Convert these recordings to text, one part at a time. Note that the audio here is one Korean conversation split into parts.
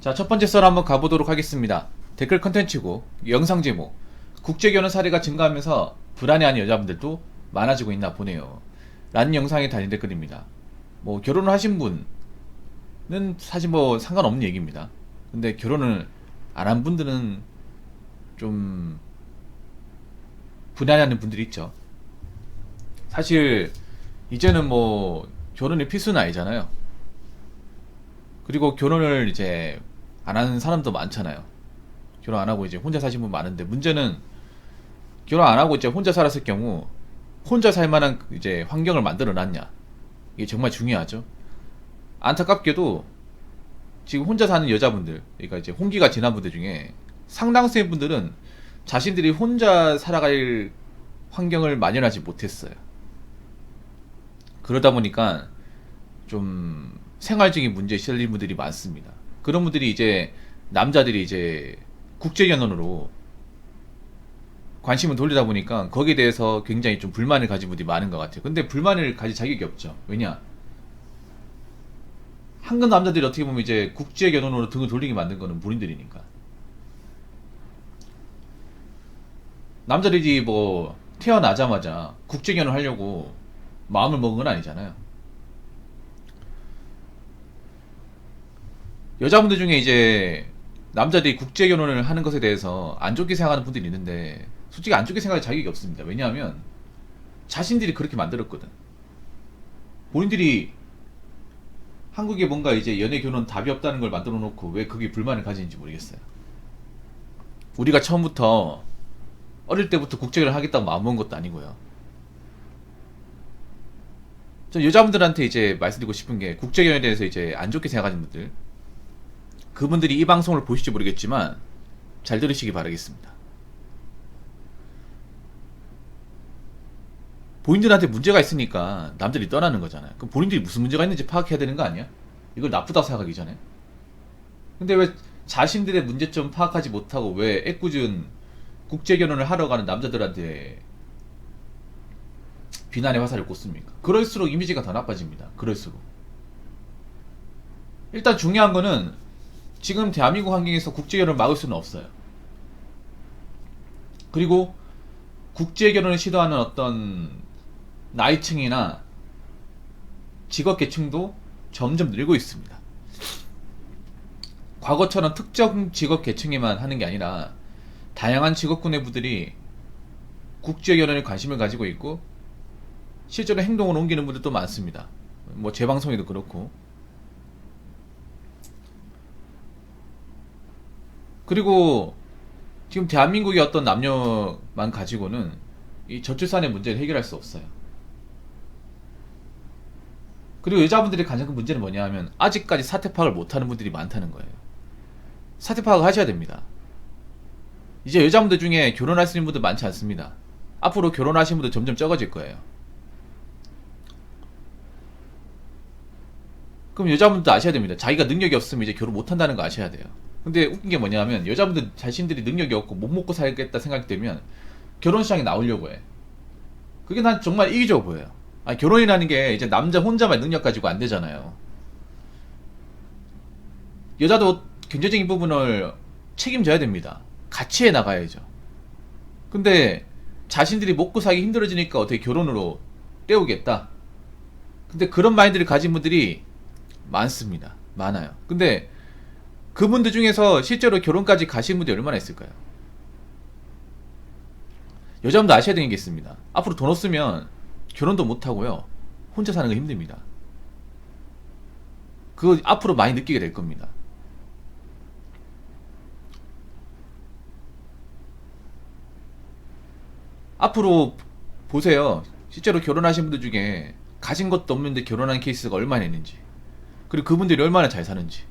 자, 첫 번째 썰 한번 가보도록 하겠습니다. 댓글 컨텐츠고 영상 제목: 국제결혼 사례가 증가하면서 불안해하는 여자분들도 많아지고 있나 보네요 라는 영상에 달린 댓글입니다. 뭐 결혼을 하신 분은 사실 뭐 상관없는 얘기입니다. 근데 결혼을 안 한 분들은 좀 불안해하는 분들이 있죠. 사실 이제는 뭐 결혼이 필수는 아니잖아요. 그리고 결혼을 이제 안 하는 사람도 많잖아요. 결혼 안 하고 이제 혼자 사신 분 많은데, 문제는 결혼 안 하고 이제 혼자 살았을 경우 혼자 살 만한 이제 환경을 만들어 놨냐, 이게 정말 중요하죠. 안타깝게도 지금 혼자 사는 여자분들, 그러니까 이제 홍기가 지난 분들 중에 상당수의 분들은 자신들이 혼자 살아갈 환경을 마련하지 못했어요. 그러다 보니까 좀 생활적인 문제에 시달린 분들이 많습니다. 그런 분들이 이제 남자들이 이제 국제결혼으로 관심을 돌리다 보니까 거기에 대해서 굉장히 좀 불만을 가진 분들이 많은 것 같아요. 근데 불만을 가질 자격이 없죠. 왜냐? 한국 남자들이 어떻게 보면 이제 국제결혼으로 등을 돌리게 만든 거는 본인들이니까. 남자들이 뭐 태어나자마자 국제결혼 하려고 마음을 먹은 건 아니잖아요. 여자분들 중에 이제 남자들이 국제결혼을 하는 것에 대해서 안 좋게 생각하는 분들이 있는데, 솔직히 안 좋게 생각할 자격이 없습니다. 왜냐하면 자신들이 그렇게 만들었거든. 본인들이 한국에 뭔가 이제 연애 결혼 답이 없다는 걸 만들어 놓고 왜 그게 불만을 가지는지 모르겠어요. 우리가 처음부터 어릴 때부터 국제결혼 하겠다고 마음먹은 것도 아니고요. 저 여자분들한테 이제 말씀드리고 싶은 게, 국제결혼에 대해서 이제 안 좋게 생각하는 분들, 그분들이 이 방송을 보실지 모르겠지만 잘 들으시기 바라겠습니다. 본인들한테 문제가 있으니까 남들이 떠나는 거잖아요. 그럼 본인들이 무슨 문제가 있는지 파악해야 되는 거 아니야? 이걸 나쁘다고 생각하기 전에. 근데 왜 자신들의 문제점 파악하지 못하고 왜 애꿎은 국제결혼을 하러 가는 남자들한테 비난의 화살을 꽂습니까? 그럴수록 이미지가 더 나빠집니다. 그럴수록. 일단 중요한 거는, 지금 대한민국 환경에서 국제결혼을 막을 수는 없어요. 그리고 국제결혼을 시도하는 어떤 나이층이나 직업계층도 점점 늘고 있습니다. 과거처럼 특정 직업계층에만 하는 게 아니라 다양한 직업군의 분들이 국제결혼에 관심을 가지고 있고 실제로 행동을 옮기는 분들도 많습니다. 뭐 제 방송에도 그렇고. 그리고 지금 대한민국의 어떤 남녀만 가지고는 이 저출산의 문제를 해결할 수 없어요. 그리고 여자분들의 가장 큰 문제는 뭐냐 하면, 아직까지 사태 파악을 못하는 분들이 많다는 거예요. 사태 파악을 하셔야 됩니다. 이제 여자분들 중에 결혼할 수 있는 분들 많지 않습니다. 앞으로 결혼하시는 분들 점점 적어질 거예요. 그럼 여자분들도 아셔야 됩니다. 자기가 능력이 없으면 이제 결혼 못한다는 거 아셔야 돼요. 근데 웃긴 게 뭐냐 하면, 여자분들 자신들이 능력이 없고 못 먹고 살겠다 생각되면 결혼시장에 나오려고 해. 그게 난 정말 이기적으로 보여요. 아니, 결혼이라는 게 이제 남자 혼자만 능력 가지고 안 되잖아요. 여자도 경제적인 부분을 책임져야 됩니다. 같이 해 나가야죠. 근데 자신들이 먹고 살기 힘들어지니까 어떻게 결혼으로 때우겠다. 근데 그런 마인드를 가진 분들이 많습니다. 많아요. 근데 그분들 중에서 실제로 결혼까지 가신 분들이 얼마나 있을까요? 여자분도 아셔야 되는 게 있습니다. 앞으로 돈 없으면 결혼도 못하고요, 혼자 사는 거 힘듭니다. 그거 앞으로 많이 느끼게 될 겁니다. 앞으로 보세요. 실제로 결혼하신 분들 중에 가진 것도 없는데 결혼한 케이스가 얼마나 있는지, 그리고 그분들이 얼마나 잘 사는지.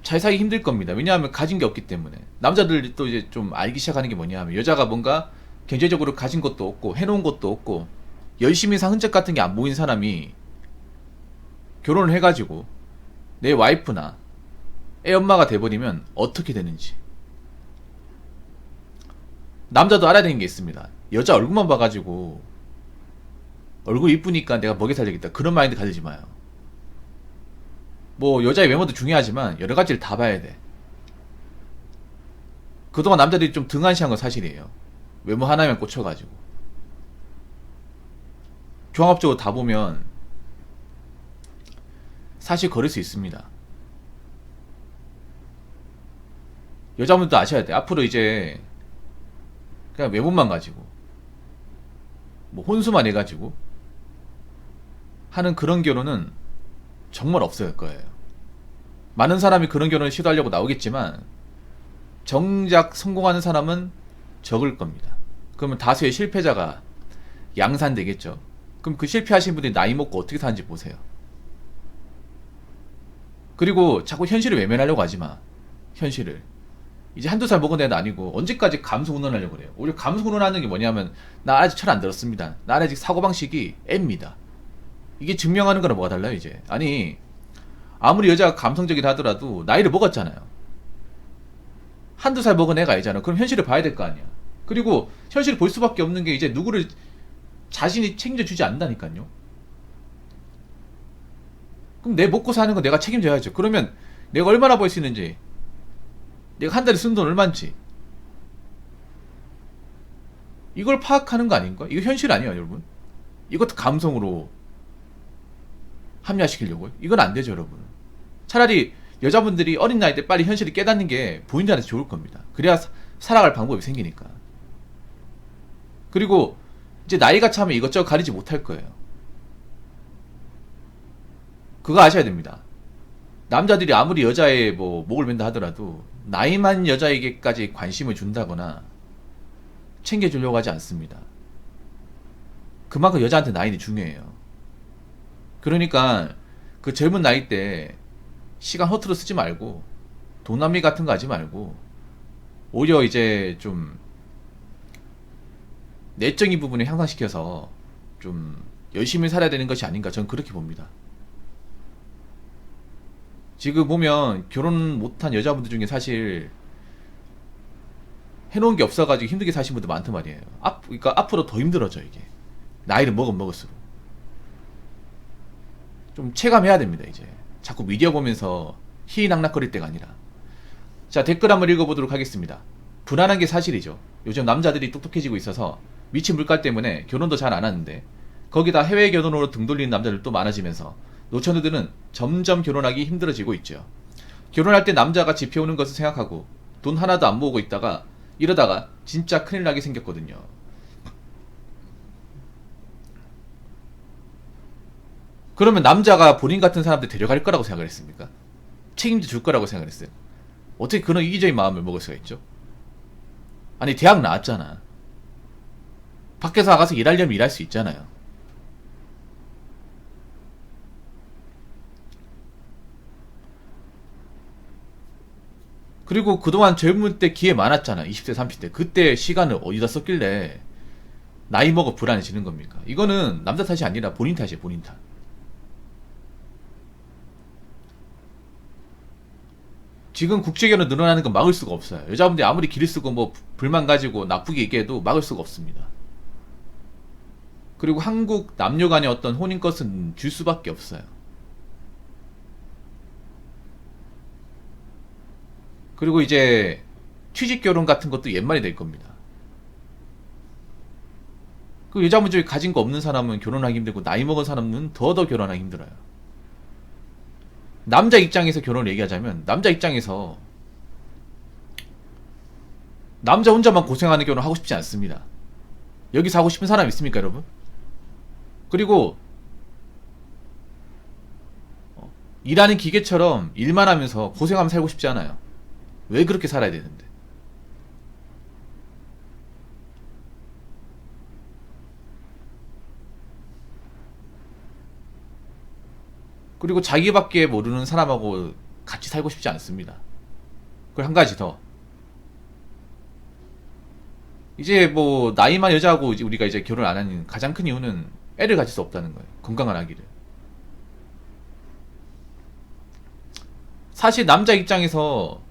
잘 살기 힘들 겁니다. 왜냐하면 가진 게 없기 때문에. 남자들이 또 이제 좀 알기 시작하는 게 뭐냐 하면, 여자가 뭔가 경제적으로 가진 것도 없고 해놓은 것도 없고 열심히 산 흔적 같은 게 안 보인 사람이 결혼을 해가지고 내 와이프나 애 엄마가 돼버리면 어떻게 되는지. 남자도 알아야 되는 게 있습니다. 여자 얼굴만 봐가지고 얼굴 이쁘니까 내가 먹여 살리겠다, 그런 마인드 가지지 마요. 뭐 여자의 외모도 중요하지만 여러 가지를 다 봐야 돼. 그동안 남자들이 좀 등한시한 건 사실이에요. 외모 하나면 꽂혀가지고. 종합적으로 다 보면 사실 거릴 수 있습니다. 여자분들도 아셔야 돼. 앞으로 이제 그냥 외모만 가지고 뭐 혼수만 해가지고 하는 그런 결혼은 정말 없을 거예요. 많은 사람이 그런 결혼을 시도하려고 나오겠지만 정작 성공하는 사람은 적을 겁니다. 그러면 다수의 실패자가 양산되겠죠. 그럼 그 실패하신 분들이 나이 먹고 어떻게 사는지 보세요. 그리고 자꾸 현실을 외면하려고 하지 마. 현실을. 이제 한두 살 먹은 애는 아니고 언제까지 감소운운하려고 그래요. 오히려 감소운운하는 게 뭐냐면 나 아직 철 안 들었습니다. 나 아직 사고방식이 M입니다. 이게 증명하는 거랑 뭐가 달라요 이제. 아니 아무리 여자가 감성적이다 하더라도 나이를 먹었잖아요. 한두 살 먹은 애가 아니잖아. 그럼 현실을 봐야 될 거 아니야. 그리고 현실을 볼 수밖에 없는 게 이제 누구를 자신이 책임져주지 않는다니까요. 그럼 내 먹고 사는 거 내가 책임져야죠. 그러면 내가 얼마나 벌 수 있는지, 내가 한 달에 쓰는 돈 얼마인지 이걸 파악하는 거 아닌가? 이거 현실 아니에요 여러분? 이것도 감성으로 합리화시키려고요? 이건 안 되죠 여러분. 차라리 여자분들이 어린 나이 때 빨리 현실을 깨닫는 게 부인들한테 좋을 겁니다. 그래야 살아갈 방법이 생기니까. 그리고 이제 나이가 차면 이것저것 가리지 못할 거예요. 그거 아셔야 됩니다. 남자들이 아무리 여자의 뭐 목을 맨다 하더라도 나이 많은 여자에게까지 관심을 준다거나 챙겨주려고 하지 않습니다. 그만큼 여자한테 나이는 중요해요. 그러니까 그 젊은 나이 때 시간 허투루 쓰지 말고 돈 낭비 같은 거 하지 말고 오히려 이제 좀 내적인 부분을 향상시켜서 좀 열심히 살아야 되는 것이 아닌가 저는 그렇게 봅니다. 지금 보면 결혼 못한 여자분들 중에 사실 해놓은 게 없어가지고 힘들게 사신 분들 많단 말이에요. 그러니까 앞으로 더 힘들어져 이게. 나이를 먹을수록. 좀 체감해야 됩니다 이제. 자꾸 미디어 보면서 희희낙낙거릴 때가 아니라. 자, 댓글 한번 읽어보도록 하겠습니다. 불안한 게 사실이죠. 요즘 남자들이 똑똑해지고 있어서 미친 물가 때문에 결혼도 잘 안 하는데 거기다 해외 결혼으로 등 돌리는 남자들도 많아지면서 노처녀들은 점점 결혼하기 힘들어지고 있죠. 결혼할 때 남자가 지펴오는 것을 생각하고 돈 하나도 안 모으고 있다가 이러다가 진짜 큰일 나게 생겼거든요. 그러면 남자가 본인 같은 사람들 데려갈 거라고 생각을 했습니까? 책임져 줄 거라고 생각을 했어요. 어떻게 그런 이기적인 마음을 먹을 수가 있죠? 아니 대학 나왔잖아. 밖에서 나가서 일하려면 일할 수 있잖아요. 그리고 그동안 젊을 때 기회 많았잖아. 20대 30대 그때 시간을 어디다 썼길래 나이 먹어 불안해지는 겁니까? 이거는 남자 탓이 아니라 본인 탓이에요. 본인 탓. 지금 국제결혼 늘어나는 건 막을 수가 없어요. 여자분들이 아무리 기를 쓰고 뭐 불만 가지고 나쁘게 얘기해도 막을 수가 없습니다. 그리고 한국 남녀 간의 어떤 혼인것은 줄 수밖에 없어요. 그리고 이제 취직결혼 같은 것도 옛말이 될 겁니다. 그 여자분 중에 가진 거 없는 사람은 결혼하기 힘들고 나이 먹은 사람은 더더 결혼하기 힘들어요. 남자 입장에서 결혼을 얘기하자면 남자 입장에서 남자 혼자만 고생하는 결혼 하고 싶지 않습니다. 여기서 하고 싶은 사람 있습니까 여러분? 그리고 일하는 기계처럼 일만 하면서 고생하면서 살고 싶지 않아요. 왜 그렇게 살아야 되는데? 그리고 자기밖에 모르는 사람하고 같이 살고 싶지 않습니다. 그리고 한 가지 더. 이제 뭐 나이만 여자하고 우리가 이제 결혼 안 하는 가장 큰 이유는 애를 가질 수 없다는 거예요. 건강한 아기를. 사실 남자 입장에서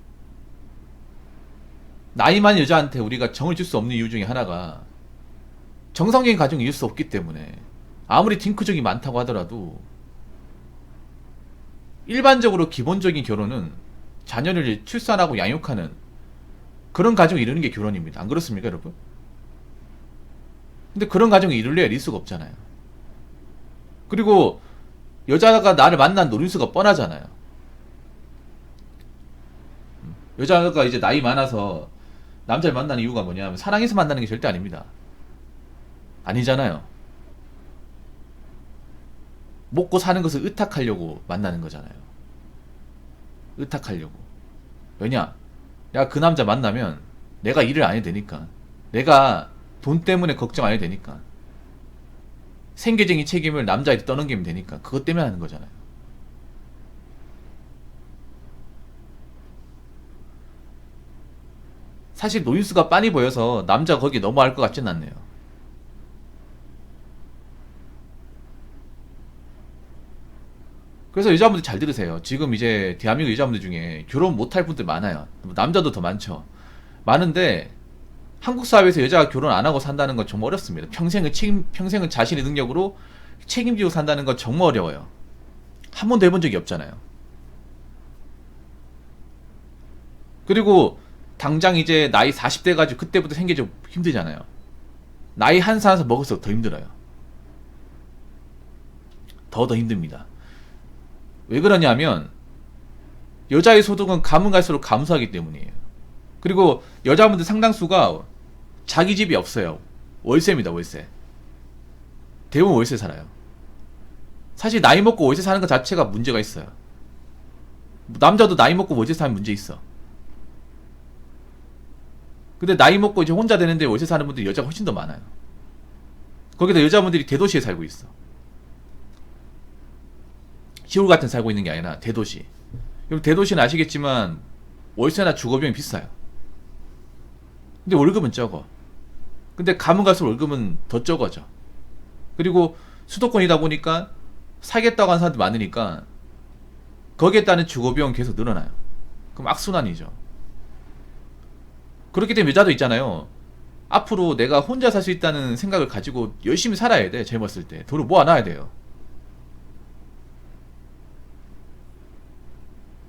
나이 많은 여자한테 우리가 정을 줄 수 없는 이유 중에 하나가 정상적인 가정을 이룰 수 없기 때문에 아무리 딩크족이 많다고 하더라도 일반적으로 기본적인 결혼은 자녀를 출산하고 양육하는 그런 가정을 이루는 게 결혼입니다. 안 그렇습니까, 여러분? 근데 그런 가정을 이룰래야 이룰 수가 없잖아요. 그리고 여자가 나를 만난 노림수가 뻔하잖아요. 여자가 이제 나이 많아서 남자를 만나는 이유가 뭐냐면 사랑해서 만나는 게 절대 아닙니다. 아니잖아요. 먹고 사는 것을 의탁하려고 만나는 거잖아요. 의탁하려고. 왜냐? 내가 그 남자 만나면 내가 일을 안 해도 되니까. 내가 돈 때문에 걱정 안 해도 되니까. 생계적인 책임을 남자한테 떠넘기면 되니까. 그것 때문에 하는 거잖아요. 사실 노인수가 빤히 보여서 남자가 거기에 넘어갈 것 같진 않네요. 그래서 여자분들 잘 들으세요. 지금 이제 대한민국 여자분들 중에 결혼 못할 분들 많아요. 남자도 더 많죠. 많은데 한국 사회에서 여자가 결혼 안 하고 산다는 건 정말 어렵습니다. 평생을 자신의 능력으로 책임지고 산다는 건 정말 어려워요. 한 번도 해본 적이 없잖아요. 그리고 당장 이제 나이 40대 가지고 그때부터 생기기 힘들잖아요. 나이 한 살에서 먹을수록 더 힘들어요. 더 힘듭니다. 왜 그러냐면 여자의 소득은 가면 갈수록 감소하기 때문이에요. 그리고 여자분들 상당수가 자기 집이 없어요. 월세입니다. 월세. 대부분 월세 살아요. 사실 나이 먹고 월세 사는 것 자체가 문제가 있어요. 남자도 나이 먹고 월세 사는 문제 있어. 근데 나이 먹고 이제 혼자 되는데 월세 사는 분들이 여자가 훨씬 더 많아요. 거기다 여자분들이 대도시에 살고 있어. 시골 같은 데 살고 있는 게 아니라 대도시. 그럼 대도시는 아시겠지만 월세나 주거비용이 비싸요. 근데 월급은 적어. 근데 가면 갈수록 월급은 더 적어져. 그리고 수도권이다 보니까 살겠다고 하는 사람들이 많으니까 거기에 따른 주거비용은 계속 늘어나요. 그럼 악순환이죠. 그렇기 때문에 여자도 있잖아요. 앞으로 내가 혼자 살 수 있다는 생각을 가지고 열심히 살아야 돼. 젊었을 때 돈을 모아놔야 돼요.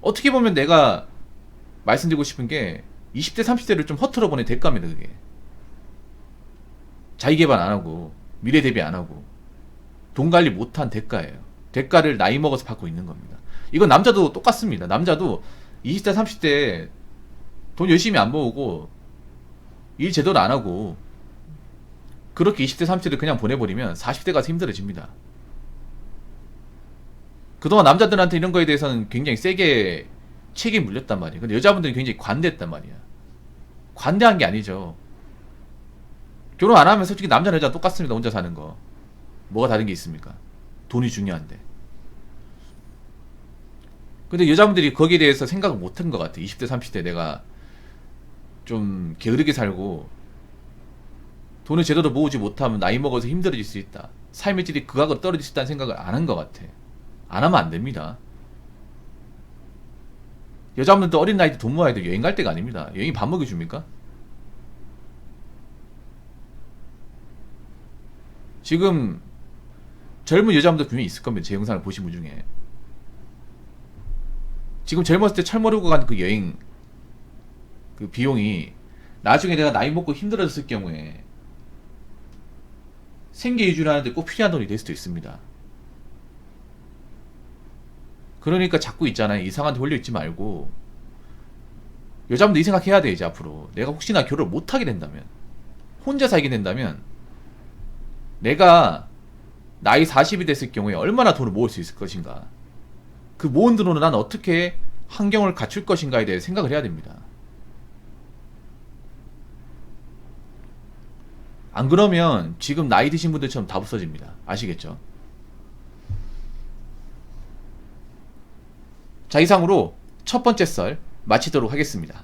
어떻게 보면 내가 말씀드리고 싶은 게 20대 30대를 좀 허투루 보낸 대가입니다. 그게 자기개발 안하고 미래 대비 안하고 돈 관리 못한 대가예요. 대가를 나이 먹어서 받고 있는 겁니다. 이건 남자도 똑같습니다. 남자도 20대 30대 돈 열심히 안 모으고 일 제대로 안하고 그렇게 20대 30대를 그냥 보내버리면 40대 가서 힘들어집니다. 그동안 남자들한테 이런 거에 대해서는 굉장히 세게 책임 물렸단 말이에요. 근데 여자분들이 굉장히 관대했단 말이야. 관대한 게 아니죠. 결혼 안 하면 솔직히 남자나 여자 똑같습니다. 혼자 사는 거. 뭐가 다른 게 있습니까? 돈이 중요한데. 근데 여자분들이 거기에 대해서 생각을 못한 것 같아. 20대 30대 내가 좀 게으르게 살고 돈을 제대로 모으지 못하면 나이 먹어서 힘들어질 수 있다. 삶의 질이 극악으로 떨어질 수 있다는 생각을 안 한 것 같아. 안 하면 안 됩니다. 여자분들도 어린 나이 때 돈 모아야 돼. 여행 갈 때가 아닙니다. 여행이 밥 먹여줍니까? 지금 젊은 여자분들 분명히 있을 겁니다. 제 영상을 보신 분 중에. 지금 젊었을 때 철모르고 간 그 여행 그 비용이 나중에 내가 나이 먹고 힘들어졌을 경우에 생계 유지를 하는데 꼭 필요한 돈이 될 수도 있습니다. 그러니까 자꾸 있잖아요. 이상한 데 홀려있지 말고 여자분도 이 생각해야 돼. 이제 앞으로 내가 혹시나 결혼을 못하게 된다면 혼자 살게 된다면 내가 나이 40이 됐을 경우에 얼마나 돈을 모을 수 있을 것인가, 그 모은 돈으로 난 어떻게 환경을 갖출 것인가에 대해 생각을 해야 됩니다. 안 그러면 지금 나이 드신 분들처럼 다 없어집니다. 아시겠죠? 자, 이상으로 첫 번째 썰 마치도록 하겠습니다.